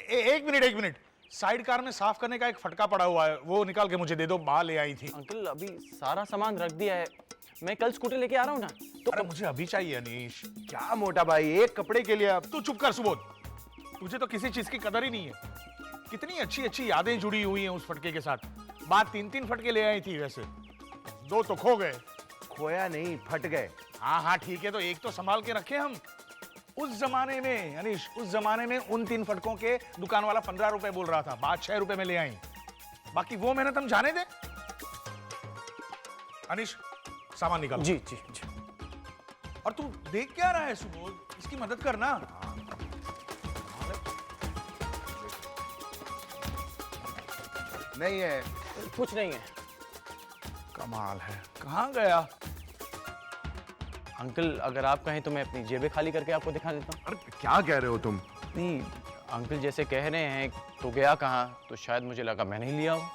एक मिनट एक minute, side car में साफ करने का एक फटका पड़ा हुआ है, वो निकाल के मुझे दे दो, माँ ले आई थी। अंकल अभी सारा सामान रख दिया है, मैं कल स्कूटर लेके आ रहा हूँ ना। तो अरे मुझे अभी चाहिए अनीश। क्या मोटा भाई, एक कपड़े के लिए आप? तू चुप कर सुबोध, तुझे तो किसी चीज की कदर ही नहीं है। कितनी अच्छी अच्छी यादें जुड़ी हुई हैं उस फटके के साथ। बात 3-3 फटके ले आई थी, वैसे 2 तो खो गए। खोया नहीं, फट गए। हाँ हाँ ठीक है, तो एक तो संभाल के रखे हम। उस जमाने में अनीश, उस जमाने में उन 3 फटकों के दुकान वाला 15 रुपए बोल रहा था, बात 6 रुपए में ले आई। बाकी वो मेहनत हम जाने दे। अनीश सामान निकाल। जी जी जी। और तू देख क्या रहा है सुबोध, इसकी मदद करना। नहीं है, कुछ नहीं है। कमाल है, कहाँ गया? अंकल अगर आप कहें तो मैं अपनी जेबें खाली करके आपको दिखा देता हूँ। अरे क्या कह रहे हो तुम? नहीं अंकल जैसे कह रहे हैं तो गया कहाँ, तो शायद मुझे लगा मैं नहीं लिया हूँ।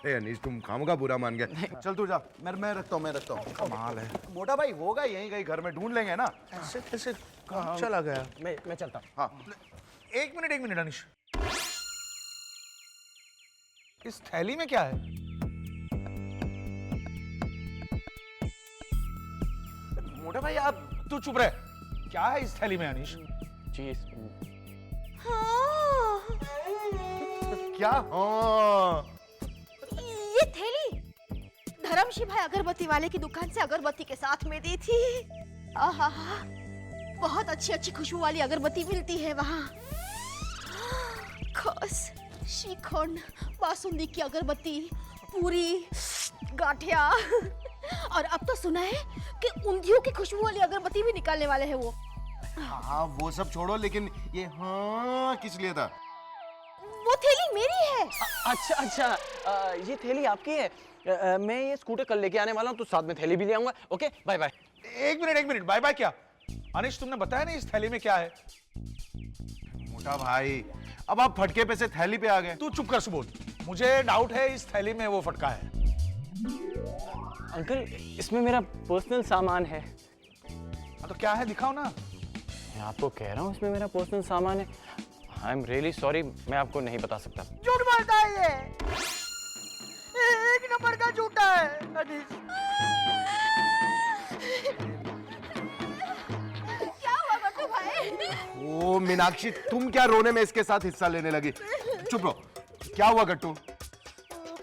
ए अनीश, तुम खामोगा बुरा मान गया। चल तू जा, मैं रखता हूँ। कमाल है। मोटा भाई होगा यहीं कहीं घर में, ढूंढ लेंगे ना। ऐसे कैसे कहाँ चला गया? मैं चलता हूँ। हाँ एक मिनट अनीश, इस थैली में क्या है? मोटा भाई आप तू चुप रह। क्या है इस थैली में अनीश? जी क्या? हाँ ये थैली धर्मशी भाई अगरबत्ती वाले की दुकान से अगरबत्ती के साथ में दी थी। आहा, बहुत अच्छी अच्छी खुशबू वाली अगरबत्ती मिलती है वहाँ। खस, श्रीखंड, बासुंदी की अगरबत्ती, पूरी, गाठिया, और अब तो सुना है कि उंधियों की खुशबू वाली अगरबत्ती भी निकालने वाले हैं वो। हाँ वो सब छोड़ो, लेकिन ये हाँ किस लिए था? वो थैली मेरी है। अच्छा ये थैली आपकी है। मैं ये स्कूटर कल लेके आने वाला हूँ, तो साथ में थैली भी ले आऊंगा। Okay bye bye. एक मिनट, बाय बाय क्या? अनीश तुमने बताया नहीं इस थैली में क्या है? मोटा भाई अब आप फटके पे से थैली पे आ गए। तू चुप कर सुबोध, मुझे डाउट है इस थैली में वो फटका है। अंकल इसमें मेरा पर्सनल सामान है। तो क्या है, दिखाओ ना। मैं आपको कह रहा हूँ इसमें मेरा पर्सनल सामान है। आई एम रियली सॉरी, मैं आपको नहीं बता सकता। झूठ बोलता है ये, एक नंबर का झूठा है अनीश। क्या हुआ बट्टू भाई? ओ मीनाक्षी, तुम क्या रोने में इसके साथ हिस्सा लेने लगी? चुप रहो। क्या हुआ गट्टू?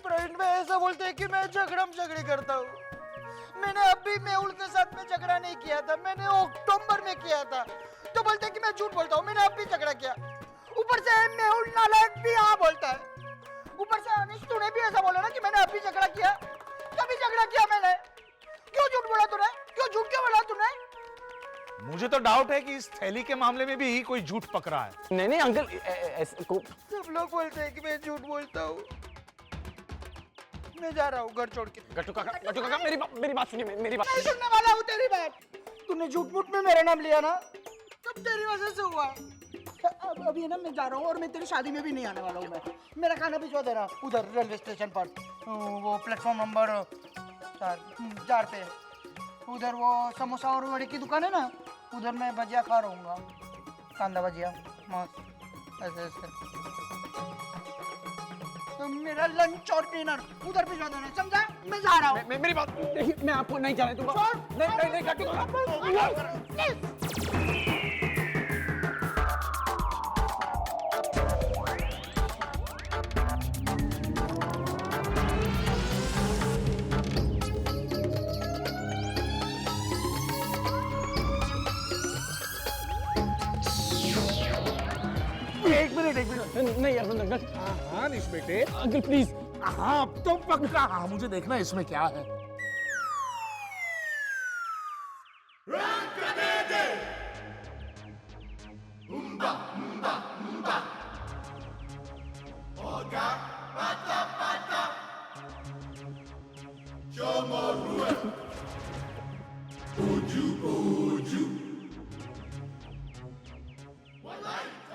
प्रवीण भाई ऐसा बोलते हैं कि मैं झगड़ी करता हूँ। मैंने अभी मेहुल के साथ में झगड़ा नहीं किया था, मैंने अक्टूबर में किया था। तो बोलते हैं कि मैं झूठ बोलता हूँ, मैंने अभी झगड़ा किया। ऊपर से मेहुल नालायक भी हाँ बोलता है। ऊपर से अनीश तूने भी ऐसा बोला ना कि मैंने अभी झगड़ा किया। कभी झगड़ा किया मैंने? क्यों झूठ बोला तूने? क्यों झूठ क्यों बोला तूने? मुझे तो डाउट है कि इस थैली के मामले में भी कोई झूठ पकड़ा है। नहीं अंकल ऐसे को सब लोग बोलते हैं कि मैं झूठ बोलता हूँ। मैं जा रहा हूँ घर छोड़ के। गट्टू काका मेरी बात सुनिए, मेरी बात नहीं सुनने वाला हूँ तेरी बात। तूने झूठ मूठ में मेरा नाम लिया ना, सब तेरी वजह से हुआ है। अब अभी ना मैं जा रहा हूँ, और मैं तेरी शादी में भी नहीं आने वाला हूँ। मैं मेरा खाना भिजवा देना उधर रेलवे स्टेशन पर, वो प्लेटफॉर्म नंबर 4 पे। उधर वो समोसा और वड़े की दुकान है ना, उधर मैं भजिया खा रहूँगा, कांदा भजिया मस्त ऐसे ऐसे। तो मेरा लंच और डिनर उधर भिजवा देना, समझा? मैं जा रहा हूँ। मेरी बात देखिए, मैं आपको नहीं जाने दूंगा। नहीं गट्टू काका। एक मिनट। नहीं अंकल। हाँ अनीश बेटे। Uncle please. हाँ अब तो पक्का। हाँ मुझे देखना इसमें क्या है।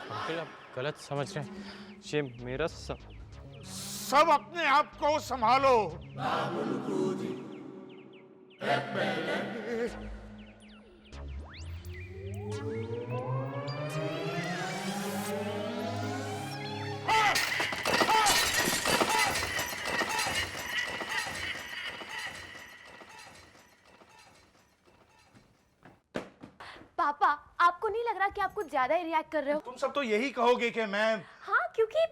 अंकल आप गलत समझ रहे हैं, ये मेरा सब अपने आप को संभालो। ज्यादा ही रिएक्ट कर रहे हो। तुम सब तो यही कहोगे कि मैं। हाँ, क्योंकि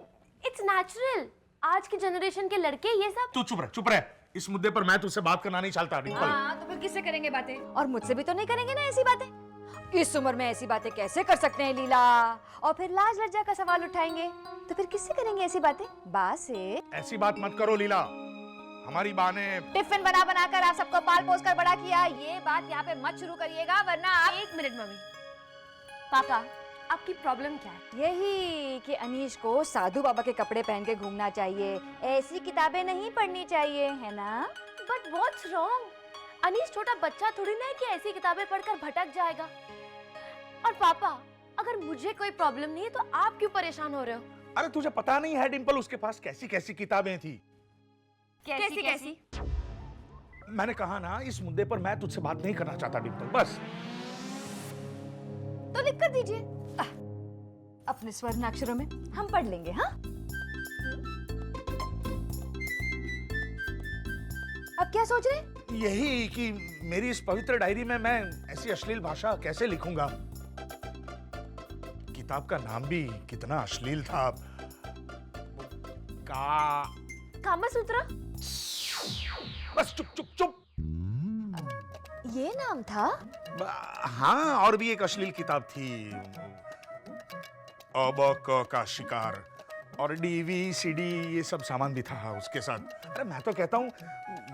इट्स नेचुरल। आज की जनरेशन के लड़के ये सब। तू चुप रह। इस मुद्दे पर मैं तुझसे बात करना नहीं चाहता डिंपल। हाँ, तो फिर किससे करेंगे बातें? और मुझसे भी तो नहीं करेंगे ना ऐसी बातें। इस उम्र में ऐसी बातें कैसे कर सकते हैं लीला? और फिर लाज लज्जा का सवाल उठाएंगे तो फिर किससे करेंगे ऐसी बातें? बा से। ऐसी बात मत करो लीला। हमारी बा ने टिफिन बना बना कर आप सबको पाल पोस कर बड़ा किया। ये बात यहाँ पे मत शुरू करिएगा, वरना आप। एक मिनट मम्मी। पापा, आपकी प्रॉब्लम क्या है? यही कि अनीश को साधु बाबा के कपड़े पहन के घूमना चाहिए, ऐसी किताबें नहीं पढ़नी चाहिए, है ना? But what's wrong? अनीश छोटा बच्चा थोड़ी ना है कि ऐसी किताबें पढ़कर भटक जाएगा। और पापा, अगर मुझे कोई प्रॉब्लम नहीं है तो आप क्यों परेशान हो रहे हो? अरे तुझे पता नहीं है डिंपल, उसके पास कैसी कैसी किताबें थी। कैसी कैसी? मैंने कहा ना, इस मुद्दे पर मैं तुझसे बात नहीं करना चाहता डिंपल, बस। तो लिख कर दीजिए अपने स्वर्ण अक्षरों में, हम पढ़ लेंगे। हाँ, अब क्या सोच रहे हैं? यही कि मेरी इस पवित्र डायरी में मैं ऐसी अश्लील भाषा कैसे लिखूंगा। किताब का नाम भी कितना अश्लील था। कामसूत्र? बस चुप। ये नाम था? हाँ, और भी एक अश्लील किताब थी। अब क का शिकार और डीवी सीडी ये सब सामान भी था उसके साथ। अरे मैं तो कहता हूँ,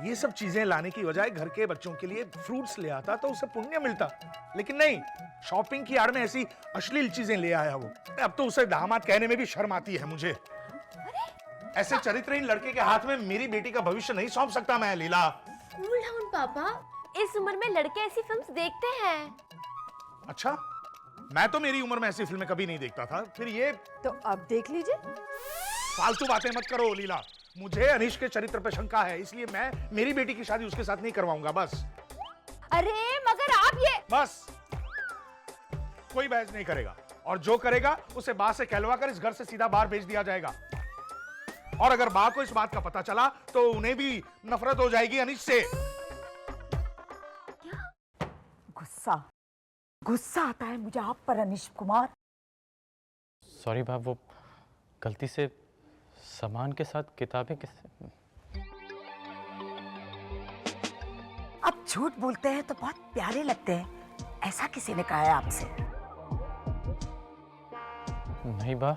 ये सब चीजें लाने की बजाय घर के बच्चों के लिए फ्रूट्स ले आता तो उसे पुण्य मिलता। लेकिन नहीं, शॉपिंग की आड़ में ऐसी अश्लील चीजें ले आया वो। अब तो उसे दामाद कहने में भी शर्म आती है मुझे। ऐसे चरित्रहीन लड़के के हाथ में मेरी बेटी का भविष्य नहीं सौंप सकता मैं लीला। कूल डाउन पापा, इस उम्र में लड़के ऐसी फिल्म्स देखते हैं। अच्छा, मैं तो मेरी उम्र में ऐसी फिल्में कभी नहीं देखता था, फिर ये। तो अब देख लीजिए। फालतू बातें मत करो लीला। मुझे अनीश के चरित्र पर शंका है, इसलिए मैं मेरी बेटी की शादी उसके साथ नहीं करवाऊंगा, बस। अरे मगर आप ये। बस, कोई बहस नहीं करेगा, और जो करेगा उसे बा से कहलवा कर इस घर से सीधा बाहर भेज दिया जाएगा। और अगर बा को इस बात का पता चला तो उन्हें भी नफरत हो जाएगी अनीश से। गुस्सा आता है मुझे आप पर अनीश कुमार। सॉरी बाप, वो गलती से सामान के साथ किताबें किससे। आप झूठ बोलते हैं तो बहुत प्यारे लगते हैं, ऐसा किसी ने कहा है आपसे? नहीं बा।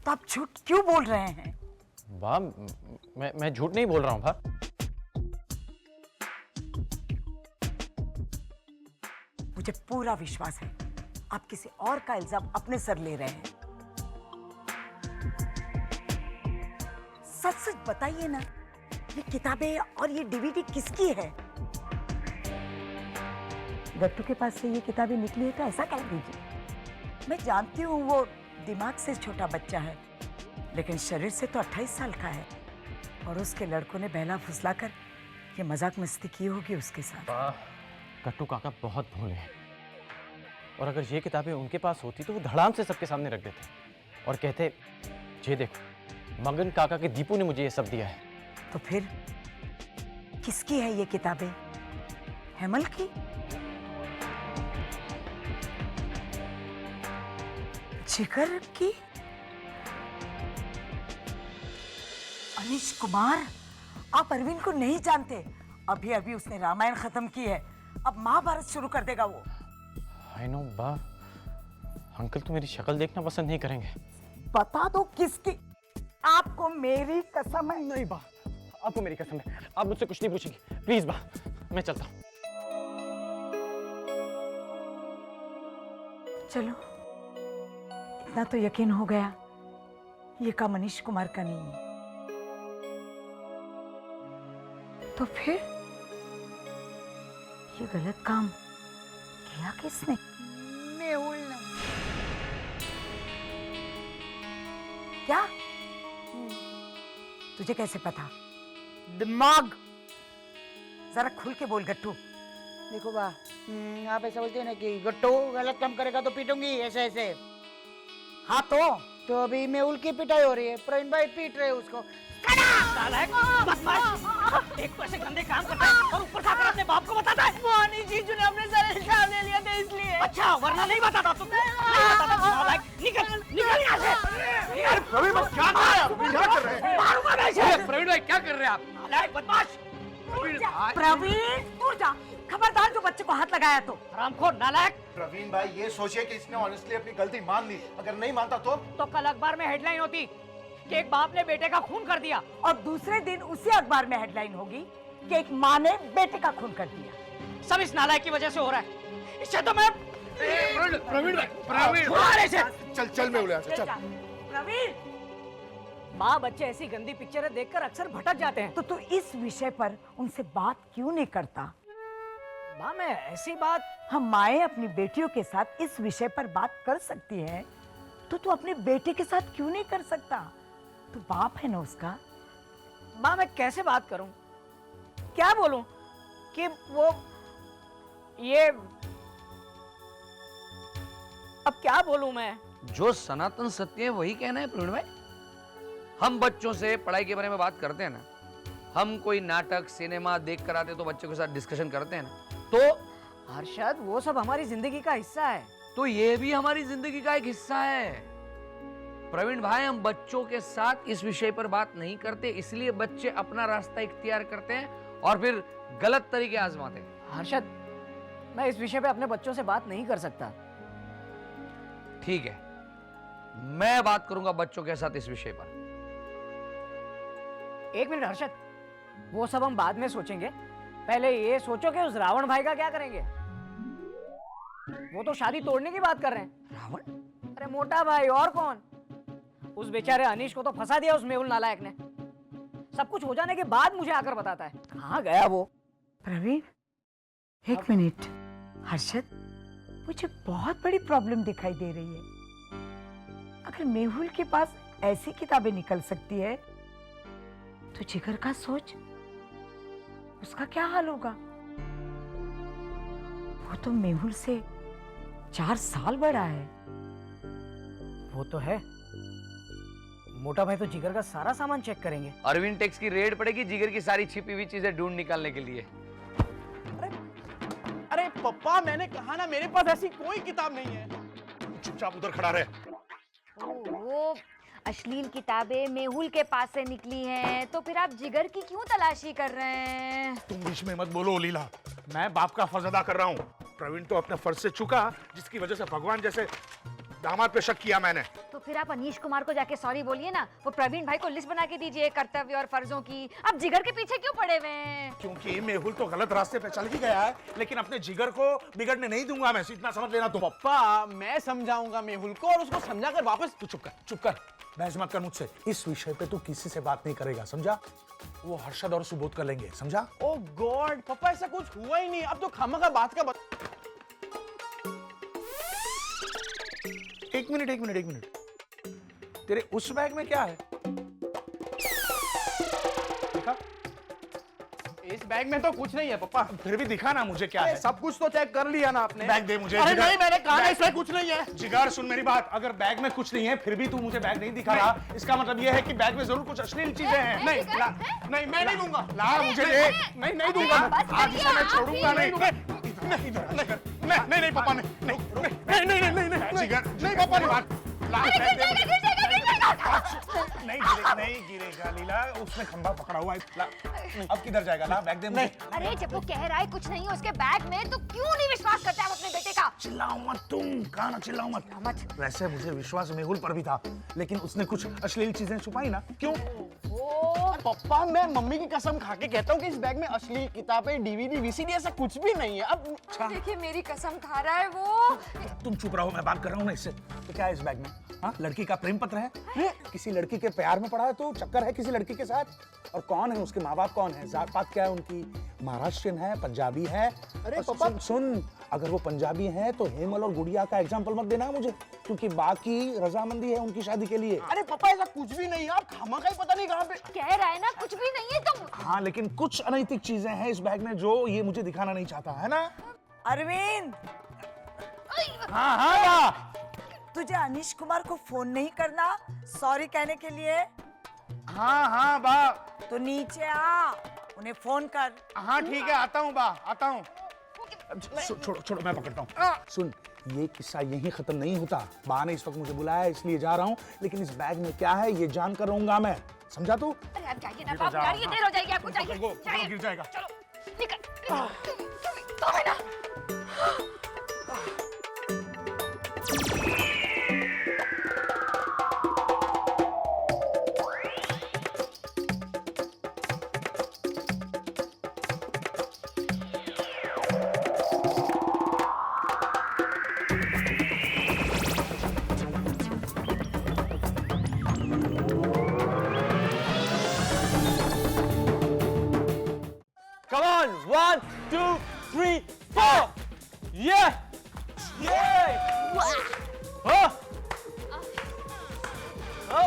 तो आप झूठ क्यों बोल रहे हैं? बा, मैं झूठ नहीं बोल रहा हूँ बा। मुझे पूरा विश्वास है आप किसी और का इल्जाम अपने सर ले रहे हैं। सच सच बताइए ना, ये किताबें और ये डीवीडी किसकी है? गट्टू के पास से ये किताबें निकली है तो ऐसा कह दीजिए। मैं जानती हूँ वो दिमाग से छोटा बच्चा है, लेकिन शरीर से तो 28 साल का है, और उसके लड़कों ने बहला फुसला कर ये मजाक मस्ती की होगी उसके साथ। गट्टू काका बहुत भोले हैं, और अगर ये किताबें उनके पास होती तो वो धड़ाम से सबके सामने रख देते और कहते, ये देखो मगन काका के दीपू ने मुझे ये सब दिया है। तो फिर किसकी है ये किताबें? हेमल की? जिगर की? अनीश कुमार, आप अरविंद को नहीं जानते। अभी अभी उसने रामायण खत्म की है, अब महाभारत शुरू कर देगा वो। आई नो बा, अंकल तो मेरी शक्ल देखना पसंद नहीं करेंगे। बता दो किसकी। आपको मेरी कसम है। नहीं बा, आपको मेरी कसम है, आप मुझसे कुछ नहीं पूछेंगे प्लीज बा, मैं चलता हूँ। चलो, इतना तो यकीन हो गया, ये काम मनीष कुमार का नहीं है। तो फिर ये गलत काम किया किसने? मेहुल ने। क्या? तुझे कैसे पता? दिमाग। जरा खुल के बोल गट्टू। देखो बा, आप ऐसा बोलते हैं ना कि गट्टू गलत काम करेगा तो पीटूंगी, ऐसे ऐसे। हाँ तो तो अभी मेहुल की पिटाई हो रही है, प्रवीण भाई पीट रहे हैं उसको। एक तो ऐसे गंदे काम करता है और ऊपर खाकर अपने बाप को बताता है। मोहनी जीजू ने अपने सर इल्जाम ले लिया था इसलिए। अच्छा, वरना नहीं बताता तुम। निकल निकल यहाँ से। अरे प्रवीण भाई क्या कर रहे हैं आप? क्या कर रहे हैं? मारूंगा मैं इसे। प्रवीण भाई क्या कर रहे हैं आप? नालायक बदमाश। प्रवीण दूर जा, खबरदार जो बच्चे को हाथ लगाया तो। हरामखोर नालायक। प्रवीण भाई ये सोचिए कि इसने ऑनेस्टली अपनी गलती मान ली, अगर नहीं मानता तो कल अखबार में हेडलाइन होती कि एक बाप ने बेटे का खून कर दिया। और दूसरे दिन उसी अखबार में हेडलाइन होगी कि एक माँ ने बेटे का खून कर दिया। सब इस नालायक की वजह से हो रहा है। इससे तो मैं प्रवीण भाई मारे से। चल चल मेहुल यहाँ से चल। प्रवीण, माँ बच्चे ऐसी गंदी पिक्चरें देखकर अक्सर भटक जाते हैं। तो तू इस विषय पर उनसे बात क्यों नहीं करता? माँ मैं ऐसी बात। हम माएं अपनी बेटियों के साथ इस विषय पर बात कर सकती हैं, तो तू अपने बेटे के साथ क्यों नहीं कर सकता? तू बाप है ना उसका। माँ मैं कैसे बात करूं? क्या बोलूं कि वो ये अब क्या बोलूं मैं? जो सनातन सत्य है वही कहना है प्रवीण भाई। हम बच्चों से पढ़ाई के बारे में बात करते हैं ना, हम कोई नाटक सिनेमा देख कर आते तो बच्चों के साथ डिस्कशन करते हैं ना, तो हर्षद वो सब हमारी जिंदगी का हिस्सा है। तो ये भी हमारी जिंदगी का एक हिस्सा है। प्रवीण भाई हम बच्चों के साथ इस विषय पर बात नहीं करते, इसलिए बच्चे अपना रास्ता इख्तियार करते हैं और फिर गलत तरीके आजमाते हैं। हर्षद मैं इस विषय पे अपने बच्चों से बात नहीं कर सकता। ठीक है, मैं बात करूंगा बच्चों के साथ इस विषय पर। एक मिनट हर्षद, वो सब हम बाद में सोचेंगे। पहले ये सोचो कि उस रावण भाई का क्या करेंगे। वो तो शादी तोड़ने की बात कर रहे हैं। रावण? अरे मोटा भाई और कौन? उस बेचारे अनीश को तो फंसा दिया उस मेहुल नालायक ने। सब कुछ हो जाने के बाद मुझे आकर बताता है कहाँ गया वो। प्रवीण, एक मिनट। हर्षद, मुझे बहुत बड़ी प्रॉब्लम दिखाई दे रही है। अगर मेहुल के पास ऐसी किताबें निकल सकती है, तो जिगर का सोच, उसका क्या हाल होगा? वो तो मेहुल से 4 साल बड़ा है। वो तो है। मोटा भाई तो जिगर का सारा सामान चेक करेंगे। अरविंद टेक्स की रेड पड़ेगी जिगर की सारी छिपी हुई चीजें ढूंढ निकालने के लिए। अरे पप्पा मैंने कहा ना मेरे पास ऐसी कोई किताब नहीं है। चुपचाप उधर खड़ा रहे। वो अश्लील किताबें मेहुल के पास से निकली हैं, तो फिर आप जिगर की क्यों तलाशी कर रहे हैं? तुम बीच में मत बोलो लीला, मैं बाप का फर्ज अदा कर रहा हूँ। प्रवीण तो अपने फर्ज से चुका, जिसकी वजह से भगवान जैसे दामाद पे शक किया मैंने। तो फिर आप अनीश कुमार को जाके सॉरी बोलिए ना। वो प्रवीण भाई को लिस्ट बना के दीजिए कर्तव्य और फर्जों की। आप जिगर के पीछे क्यों पड़े हुए हैं? क्योंकि मेहुल तो गलत रास्ते पे चल ही गया है, लेकिन अपने जिगर को बिगड़ने नहीं दूंगा मैं, इतना समझ लेना तुम। पप्पा मैं समझाऊंगा मेहुल को और उसको समझाकर वापस। तू चुप कर, बहस मत कर मुझसे। इस विषय पे तू किसी से बात नहीं करेगा, समझा? वो हर्षद और सुबोध कर लेंगे, समझा? ओह गॉड पापा ऐसा कुछ हुआ ही नहीं, अब तो खामखा बात का एक मिनट। तेरे उस बैग में क्या है? देखा? इस बैग में तो कुछ नहीं है पापा। फिर भी दिखा ना मुझे क्या है। सब कुछ तो चेक कर लिया ना आपने। बैग दे मुझे। अरे जिगर। नहीं मैंने कहा बैग- इसमें कुछ नहीं है। जिगर सुन मेरी बात, अगर बैग में कुछ नहीं है फिर भी तू मुझे बैग नहीं दिखा रहा, इसका मतलब यह है कि बैग में जरूर कुछ अश्लील चीजें हैं। नहीं नहीं मैं नहीं दूंगा। ला मुझे दे। नहीं दूंगा। आज इसे मैं छोड़ूंगा नहीं। नहीं पापा नहीं जिगर नहीं पापा नहीं। नहीं गिरेगा लीला, उसने खंभा पकड़ा हुआ है। ला, अब किधर जाएगा? ला बैग दे मुझे। अरे जब वो कह रहा है कुछ नहीं है उसके बैग में, तो क्यों नहीं विश्वास करते आप अपने बेटे का? चिल्लाओ मत तुम, कहा ना चिल्लाओ मत। वैसे मुझे विश्वास मेहुल पर भी था, लेकिन उसने कुछ अश्लील चीजें छुपाई ना। क्यों? पप्पा मैं मम्मी की कसम खा के कहता हूँ कि इस बैग में अश्लील किताबें डीवीडी वीसीडी ऐसा कुछ भी नहीं है। अब देखिए मेरी कसम खा रहा है वो। तुम चुप रहो, मैं बात कर रहा हूँ ना इससे। तो क्या है इस बैग में? हाँ, लड़की का प्रेम पत्र है? किसी लड़की के प्यार में पड़ा है तो चक्कर है किसी लड़की के साथ? और कौन है उसके माँ बाप, कौन है, जात पात क्या है उनकी, महाराष्ट्रियन है, पंजाबी है? अरे और पापा सुन, अगर वो पंजाबी है तो हेमल और गुड़िया का एग्जाम्पल मत देना मुझे, क्योंकि बाकी रजामंदी है उनकी शादी के लिए। अरे पापा ऐसा कुछ भी नहीं है, आप खामखा ही पता नहीं कहाँ पे कह रहा है ना कुछ भी नहीं है तुम। हाँ, लेकिन कुछ अनैतिक चीजें हैं इस बैग में जो ये मुझे दिखाना नहीं चाहता है ना। अरविंद, हाँ तुझे अनीश कुमार को फोन नहीं करना सॉरी कहने के लिए? हाँ हाँ बा। तो नीचे आ, उन्हें फोन कर। हाँ ठीक है, आता हूँ बा, आता हूँ। छोड़ो छोड़ो, मैं पकड़ता हूँ। सुन, ये किस्सा यहीं खत्म नहीं होता। बा ने इस वक्त मुझे बुलाया इसलिए जा रहा हूँ, लेकिन इस बैग में क्या है ये जान कर रहूंगा मैं। समझा तू? अरे आप जाइए ना बाप, जाइए, देर हो जाएगी आपको, जाइए। गिर जाएगा। चलो निकल, तो है ना। Come on, 1, 2, 3, 4. Yeah. Yeah. हाँ.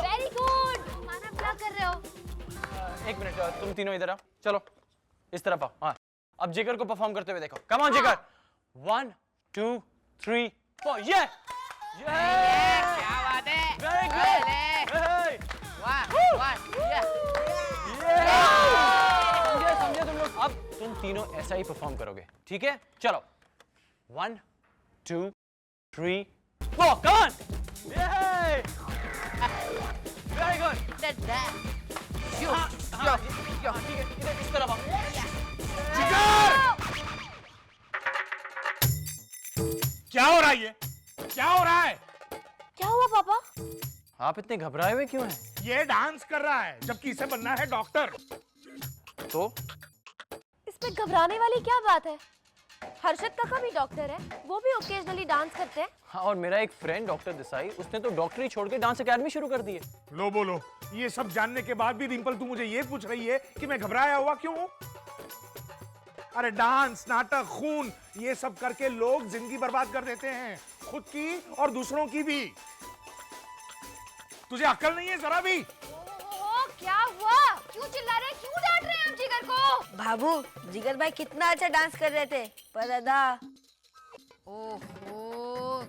Very good. मानव क्या कर रहे हो? एक मिनट, तुम तीनों इधर आओ। चलो इस तरफ आओ। हाँ, अब जिगर को परफॉर्म करते हुए देखो। कम ऑन जिगर। 1, 2, 3, 4. ये क्या बात है? Very good. वाह वाह समझे तुम लोग? अब तुम तीनों ऐसा ही परफॉर्म करोगे, ठीक है? चलो 1, 2, 3, 4. Come on. Very good. ठीक है, इधर इस तरफ आओ। क्या हो रहा है ये? क्या हो रहा है? क्या हुआ पापा? आप इतने घबराए हुए क्यों हैं? ये डांस कर रहा है जबकि इसे बनना है डॉक्टर। तो इसमें घबराने वाली क्या बात है? हर्षद काका भी डॉक्टर है, वो भी ओकेजनली डांस करते हैं। हाँ, और मेरा एक फ्रेंड डॉक्टर देसाई, उसने तो डॉक्टरी छोड़ के डांस एकेडमी शुरू कर दी है। लो बोलो, ये सब जानने के बाद भी डिंपल तू मुझे ये पूछ रही है कि मैं घबराया हुआ क्यों हूं? अरे डांस, नाटक, खून, ये सब करके लोग जिंदगी बर्बाद कर देते हैं, खुद की और दूसरों की भी। तुझे अक्ल नहीं है जरा भी? क्या हुआ? क्यों चिल्ला रहे हैं? क्यों डांट रहे हैं आप जिगर को? बाबू, जिगर भाई कितना अच्छा डांस कर रहे थे, पर अदा। ओहो,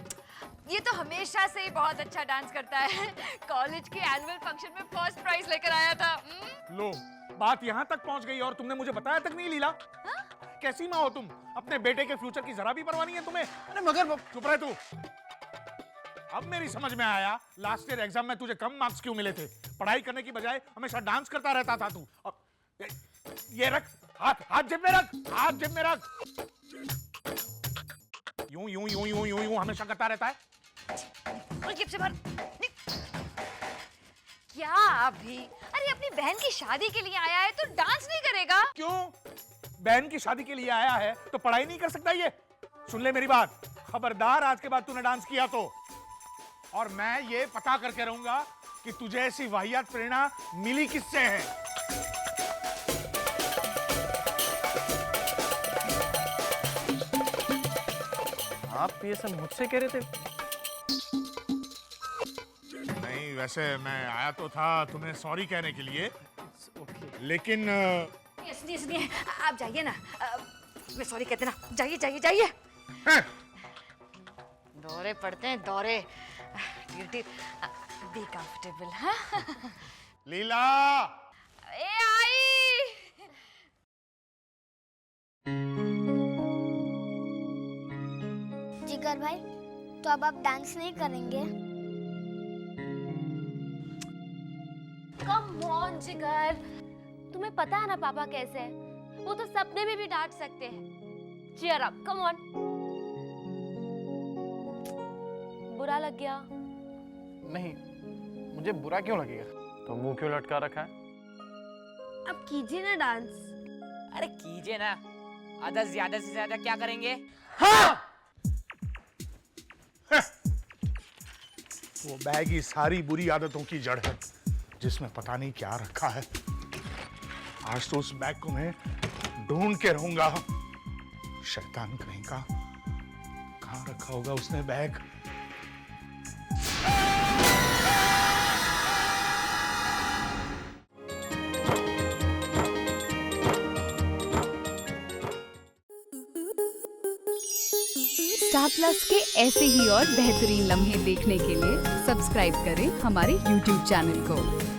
ये तो हमेशा से ही बहुत अच्छा डांस करता है। कॉलेज के एनुअल फंक्शन में फर्स्ट प्राइज लेकर आया था। लो, बात यहाँ तक पहुँच गई और तुमने मुझे बताया तक नहीं, लीला। कैसी माँ हो तुम? अपने बेटे के फ्यूचर की जरा भी परवाह नहीं है तुम्हें? अरे मगर चुप रहे तू। अब मेरी समझ में आया लास्ट ईयर एग्जाम में तुझे कम मार्क्स क्यों मिले थे। पढ़ाई करने की बजाय हमेशा डांस करता रहता था तू। ये रख हाथ, हाथ जेब में रख, हाथ जेब में रख। यूं यूं यूं यूं यूं यूं हमेशा करता रहता है। और जेब से भर। क्या अभी? अरे अपनी बहन की शादी के लिए आया है तो डांस नहीं करेगा? क्यों? बहन की शादी के लिए आया है तो पढ़ाई नहीं कर सकता ये? सुन ले मेरी बात, खबरदार आज के बाद तूने डांस किया तो। और मैं ये पता करके रहूंगा कि तुझे ऐसी वाहियात प्रेरणा मिली किससे है। आप ये सब मुझसे कह रहे थे? नहीं, वैसे मैं आया तो था तुम्हें सॉरी कहने के लिए, लेकिन सुनिए, आप जाइए ना। मैं सॉरी कहते ना, जाइए जाइए जाइए। दौरे पड़ते हैं, दौरे। Be comfortable. हाँ लीला, ए आई। जिगर भाई, तो अब आप डांस नहीं करेंगे? कम ऑन जिगर, तुम्हें पता है ना पापा कैसे हैं? वो तो सपने में भी डांट सकते हैं। Cheer up, come on. बुरा लग गया? नहीं, मुझे बुरा क्यों लगेगा? तो मुंह क्यों लटका रखा है? अब कीजिए ना डांस। अरे कीजिए ना, आधा ज्यादा से ज्यादा क्या करेंगे? हाँ! वो बैग ही सारी बुरी आदतों की जड़ है, जिसमें पता नहीं क्या रखा है। आज तो उस बैग को मैं ढूंढ के रहूंगा। शैतान कहीं का, कहाँ रखा होगा उसने बैग? Star प्लस के ऐसे ही और बेहतरीन लम्हे देखने के लिए सब्सक्राइब करें हमारे YouTube चैनल को।